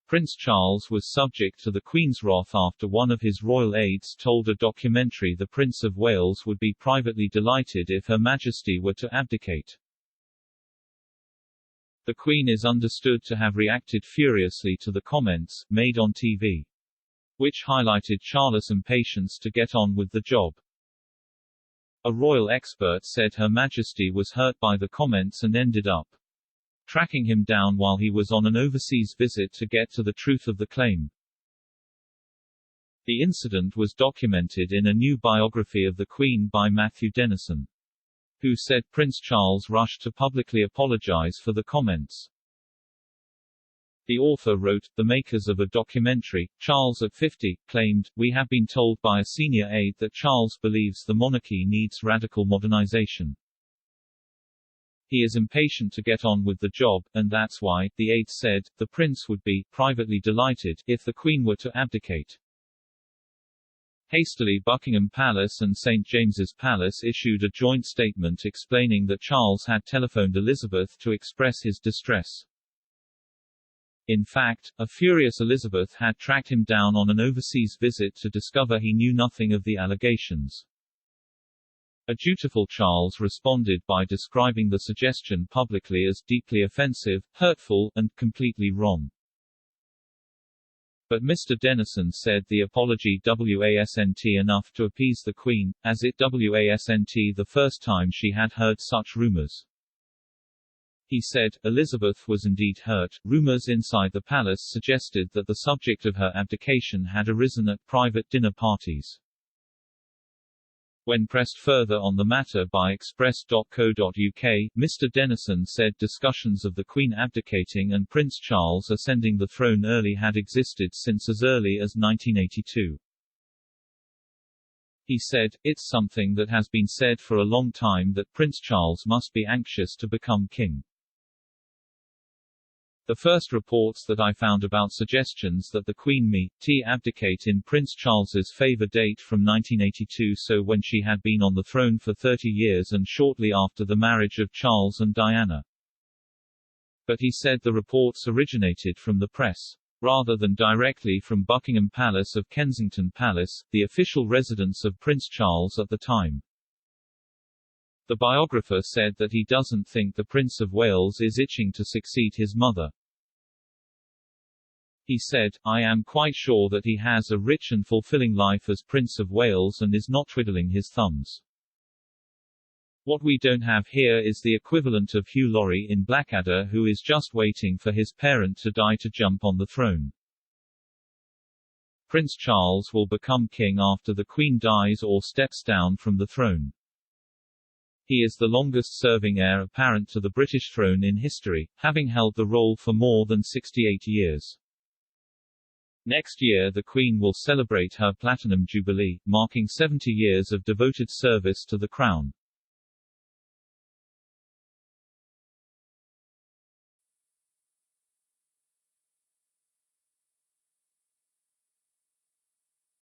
Prince Charles was subject to the Queen's wrath after one of his royal aides told a documentary the Prince of Wales would be privately delighted if Her Majesty were to abdicate. The Queen is understood to have reacted furiously to the comments, made on TV, which highlighted Charles' impatience to get on with the job. A royal expert said Her Majesty was hurt by the comments and ended up tracking him down while he was on an overseas visit to get to the truth of the claim. The incident was documented in a new biography of the Queen by Matthew Dennison, who said Prince Charles rushed to publicly apologize for the comments. The author wrote, "The makers of a documentary, Charles at 50, claimed, 'We have been told by a senior aide that Charles believes the monarchy needs radical modernization. He is impatient to get on with the job, and that's why,' the aide said, 'the prince would be privately delighted if the Queen were to abdicate.'" Hastily, Buckingham Palace and St. James's Palace issued a joint statement explaining that Charles had telephoned Elizabeth to express his distress. In fact, a furious Elizabeth had tracked him down on an overseas visit to discover he knew nothing of the allegations. A dutiful Charles responded by describing the suggestion publicly as deeply offensive, hurtful, and completely wrong. But Mr. Dennison said the apology wasn't enough to appease the Queen, as it wasn't the first time she had heard such rumors. He said, "Elizabeth was indeed hurt. Rumors inside the palace suggested that the subject of her abdication had arisen at private dinner parties." When pressed further on the matter by Express.co.uk, Mr. Dennison said discussions of the Queen abdicating and Prince Charles ascending the throne early had existed since as early as 1982. He said, "It's something that has been said for a long time that Prince Charles must be anxious to become king. The first reports that I found about suggestions that the Queen abdicate in Prince Charles's favour date from 1982, so when she had been on the throne for 30 years and shortly after the marriage of Charles and Diana." But he said the reports originated from the press, rather than directly from Buckingham Palace of Kensington Palace, the official residence of Prince Charles at the time. The biographer said that he doesn't think the Prince of Wales is itching to succeed his mother. He said, "I am quite sure that he has a rich and fulfilling life as Prince of Wales and is not twiddling his thumbs. What we don't have here is the equivalent of Hugh Laurie in Blackadder, who is just waiting for his parent to die to jump on the throne. Prince Charles will become king after the Queen dies or steps down from the throne. He is the longest-serving heir apparent to the British throne in history, having held the role for more than 68 years. Next year the Queen will celebrate her Platinum Jubilee, marking 70 years of devoted service to the Crown.